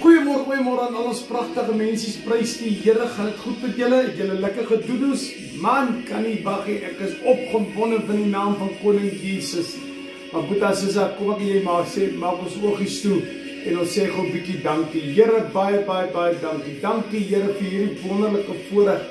Goeiemôre aan al ons pragtige mensies, prys die Here, gaan dit goed met julle, het julle lekker gedoedoes, man, kan nie wag nie, ek is opgewonde van die naam van Koning Jesus, maar Boeta Sissa, kom ek jy maar sê, maak ons oogies toe, en ons sê gewoon bykie dankie, Here, baie dankie Here vir hierdie wonderlijke voorrecht,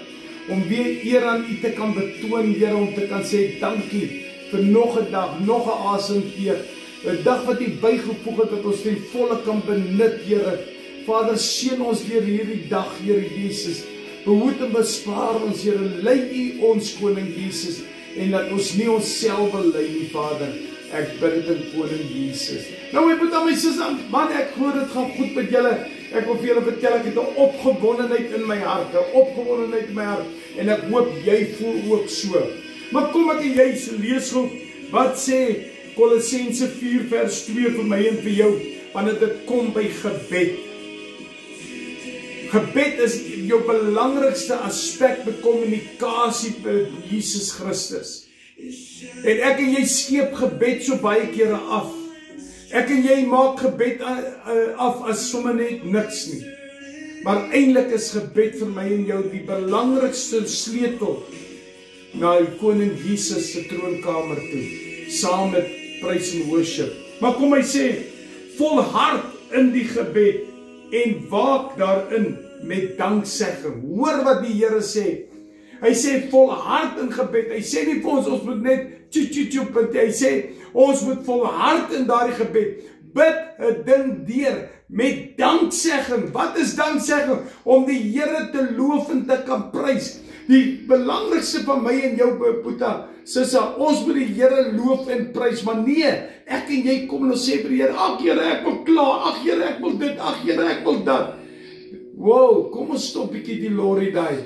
om weer eer aan u te kan betoon, Here, om te kan sê dankie, vir nog 'n dag, nog 'n asemteug, 'n dag wat u bygevoeg het, dat ons ten volle kan benut, Here. Vader, seën ons deur hierdie dag, Here Jesus. Behoed en bespaar ons, Here. Lei u ons, Koning Jesus, en dat ons nie onsself wil lei nie, Vader. Ek bid dit in Koning Jesus. Nou, ek moet aan my sis aan, man, ek glo dit gaan goed met julle. Ek wil vir julle vertel, ek het 'n opgewondenheid in my hart, 'n opgewondenheid in my hart, en ek hoop jy voel ook so. Maar kom ek en jy lees gou, wat sê Kolossense 4 vers 2 vir my en vir jou, wanneer dit kom by gebed. Gebed is jou belangrikste aspek met kommunikasie met Jesus Christus. En ek en jy skeep gebed so baie kere af. Ek en jy maak gebed af as sommer net niks nie. Maar eintlik is gebed vir my en jou die belangrikste sleutel na die Koning Jesus se troonkamer toe, saam met praise and worship. Maar kom hy sê, volhard in die gebed en waak daarin met danksegging. Hoor wat die Here sê. Hy sê volhard in gebed. Hy sê nie vir ons moet net hy sê ons moet volhard in daardie gebed. Bid 'n ding deur met danksegging. Wat is danksegging? Om die Here te loof en te kan prys. Die belangrikste van my en jou, Boeta Sissa, ons moet die Here loof en prys, maar nee, ek en jy kom en ons sê vir die Here, ag Here, ek wil klaar, ag Here, ek wil dit, ag Here, ek wil dat. Wow, kom ons stop bietjie die lorry daai.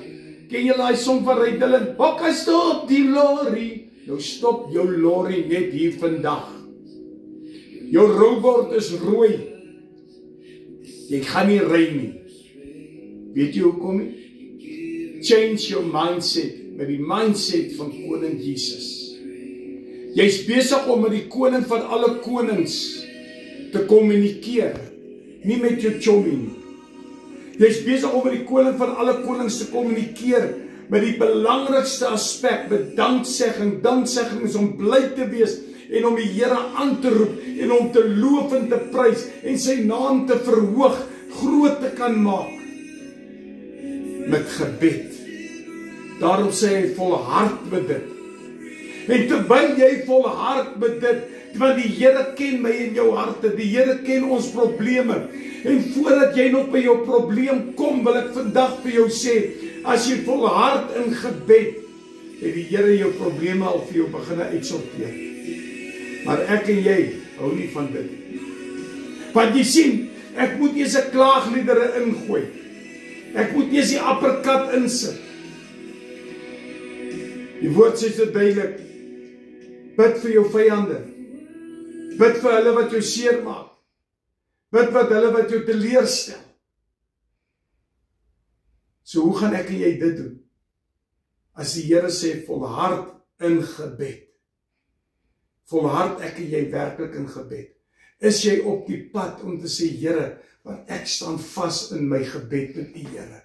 Ken jy daai song van Ray Dillon? Hok, hy stop die lorry. Nou stop jou lorry net hier vandag. Jou roebord is rooi. Jy gaan nie ry nie. Weet jy hoekom nie? Change your mindset met die mindset van Koning Jesus. Jy's besig om met die koning van alle konings te kommunikeer, nie met jou chommie nie. Jy's besig om met die koning van alle konings te kommunikeer met die belangrikste aspek, met danksegging. Danksegging is om bly te wees en om die Here aan te roep en om te loof en te prys en sy naam te verhoog, groot te kan maak met gebed. Daarom sê hy volhard met dit. En terwyl jy volhard met dit, want die Here ken my en jou harte, die Here ken ons probleme. En voordat jy nog by jou probleem kom, wil ek vandag vir jou sê, as jy volhard in gebed, het die Here jou probleme al vir jou begin uitsorteer. Maar ek en jy hou nie van dit. Want jy sien, ek moet eers 'n klaagliedere ingooi. Ek moet eers die uppercut insit. Die woord sê so duidelik, bid vir jou vyande. Bid vir hulle wat jou seer maak. Bid vir hulle wat jou teleurstel. So hoe gaan ek en jy dit doen? As die Here sê, volhard in gebed. Volhard ek en jy werklik in gebed. Is jy op die pad om te sê, Here, want ek staan vas in my gebed met u Here.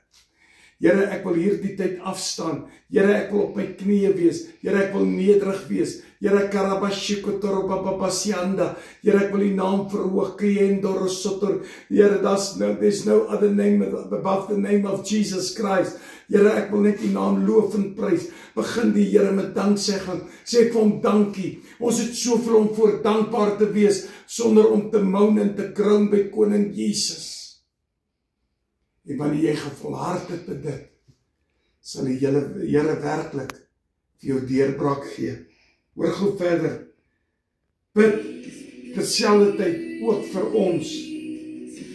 Here, ek wil hierdie tyd afstaan. Here, ek wil op my knieë wees. Here, ek wil nederig wees. Here, karabashikotorobababasianda. Here, ek wil die naam verhoog. Kiendorosotor. Here, there's no other name above the name of Jesus Christ. Here, ek wil net die naam loof en prys. Begin die Here met danksegging. Sê vir hom dankie. Ons het soveel om voor dankbaar te wees, sonder om te moan en te kroon by Koning Jesus. En wanneer jy gevolhard het met dit, sal die Here werklik vir jou deurbraak gee. Hoor gou verder. Bid terselfdertyd ook vir ons,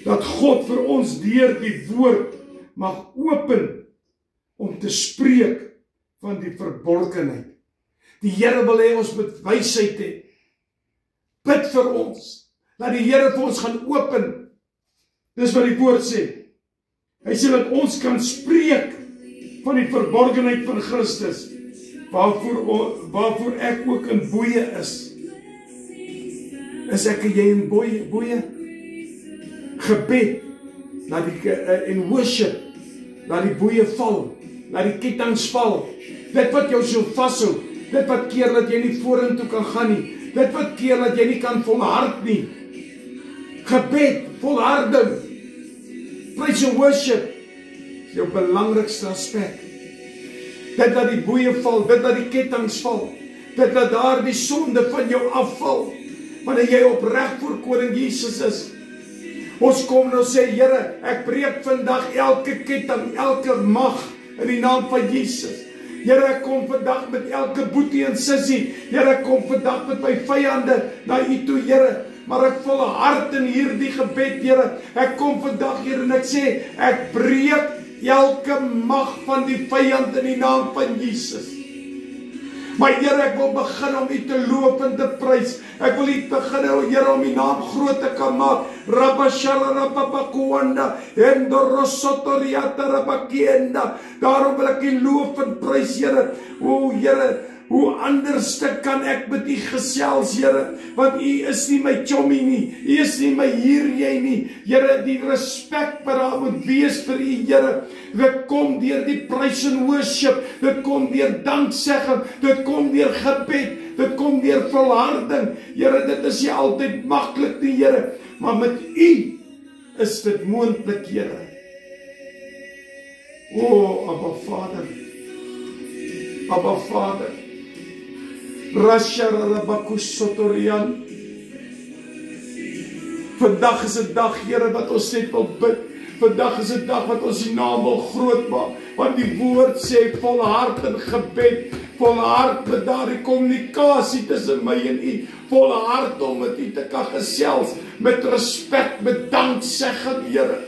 dat God vir ons deur die woord mag open om te spreek van die verborgenheid. Die Here wil hê ons moet wysheid hê. Bid vir ons, dat die Here vir ons gaan open. Dis wat die woord sê. Hy sê dat ons kan spreek van die verborgenheid van Christus, waarvoor ek ook in boeye is. Is ek en jy in boeye? Gebed laat die en worship, laat die boeie val, laat die kettinge val. Dit wat jou so vashou, dit wat keer dat jy nie vorentoe kan gaan nie, dit wat keer dat jy nie kan volhard nie. Gebed, volharding, praise and worship, is jou belangrikste aspek. Dit dat die boeie val, dit dat die kettinge val, dit dat daar die sonde van jou afval, wanneer jy opreg voor koning Jesus is. Ons kom nou sê, Here, ek breek vandag elke ketting, elke mag in die naam van Jesus. Here, ek kom vandag met elke boetie en sissie. Here, ek kom vandag met my vyande na U toe, Here. Maar ek volhard in hierdie gebed, Here. Ek kom vandag, Here, en ek sê, ek breek elke mag van die vyand in die naam van Jesus. Maar Here, ek wil begin om U te loof en te prys. Ek wil U begin, Here, om U naam groot te kan maak. Rabashara rababakuanda, endorosotoriata rabakienda. Daarom wil ek U loof en prys, Here. O Here, hoe anders kan ek met U gesels, Here? Want U is nie my chommy nie. U is nie my jy nie. Here, die respek wat daar moet wees vir U, Here. Dit kom deur die praise and worship. Dit kom deur danksegging. Dit kom deur gebed. Dit kom deur volharding. Here, dit is nie altyd maklik nie, Here. Maar met U is dit moontlik, Here. O, Abba Vader. Abba Vader. Rasharabakusotorian. Vandag is 'n dag, Here, wat ons net wil bid. Vandag is 'n dag wat ons die naam wil groot maak. Want die woord sê volhard in gebed. Volhard met daardie kommunikasie tussen my en U. Volhard om met U te kan gesels. Met respek, met danksegging, Here.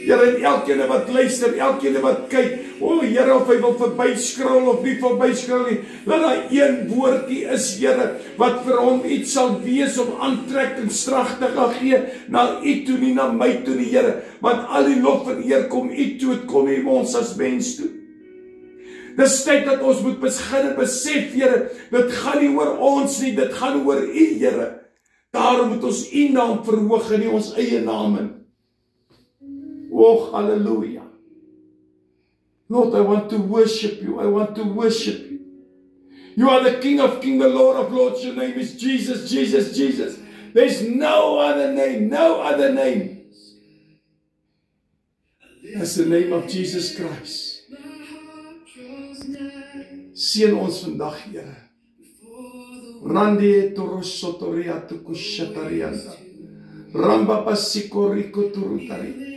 Here, en elkeen wat luister, elkeen wat kyk, o Here, of hy wil verbyskrol of nie verbyskrol nie, dat daar een woordie is, Here, wat vir hom iets sal wees om aantrekkingskrag te gaan gee, na U toe, nie na my toe nie, Here, want al die lof en eer kom U toe, het kom nie ons as mens toe. Dis tyd dat ons moet begin besef, Here, dit gaan nie oor ons nie, dit gaan oor U, Here. Daarom moet ons U naam verhoog en nie ons eie name. Oh, hallelujah. Lord, I want to worship You. I want to worship You. You are the King of Kings, the Lord of Lords. Your name is Jesus, Jesus, Jesus. There's no other name, no other name. That's the name of Jesus Christ. Seën ons vandag, Here. Randi torosotoria tukushatarianda. Ramba pasikoriko turutari.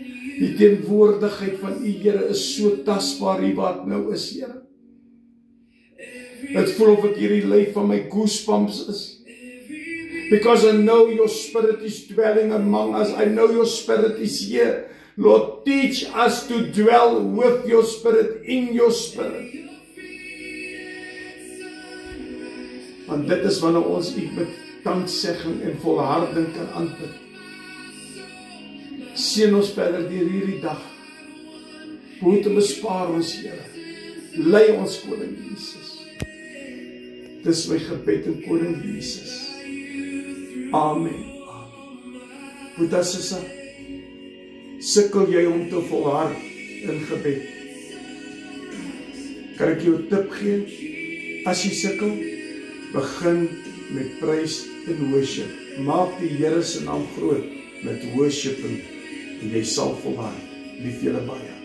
Die teenwoordigheid van U, Here, is so tasbaar hier wat nou is, Here. Dit voel of ek hierdie lyf van my goosebumps is. Because I know Your Spirit is dwelling among us. I know Your Spirit is here. Lord, teach us to dwell with Your Spirit, in Your Spirit. Want dit is wanneer ons U met danksegging en volharding kan aanbid. Seën ons verder deur hierdie dag. Behoed en bespaar ons, Here. Lei ons, Koning Jesus. Dis my gebed in Koning Jesus. Amen. Boeta Sissa, sukkel jy om te volhard in gebed? Kan ek jou 'n tip gee? As jy sukkel, begin met praise en worship. Maak die Here se naam groot met worshiping. En jy sal volhard. Lief julle baie.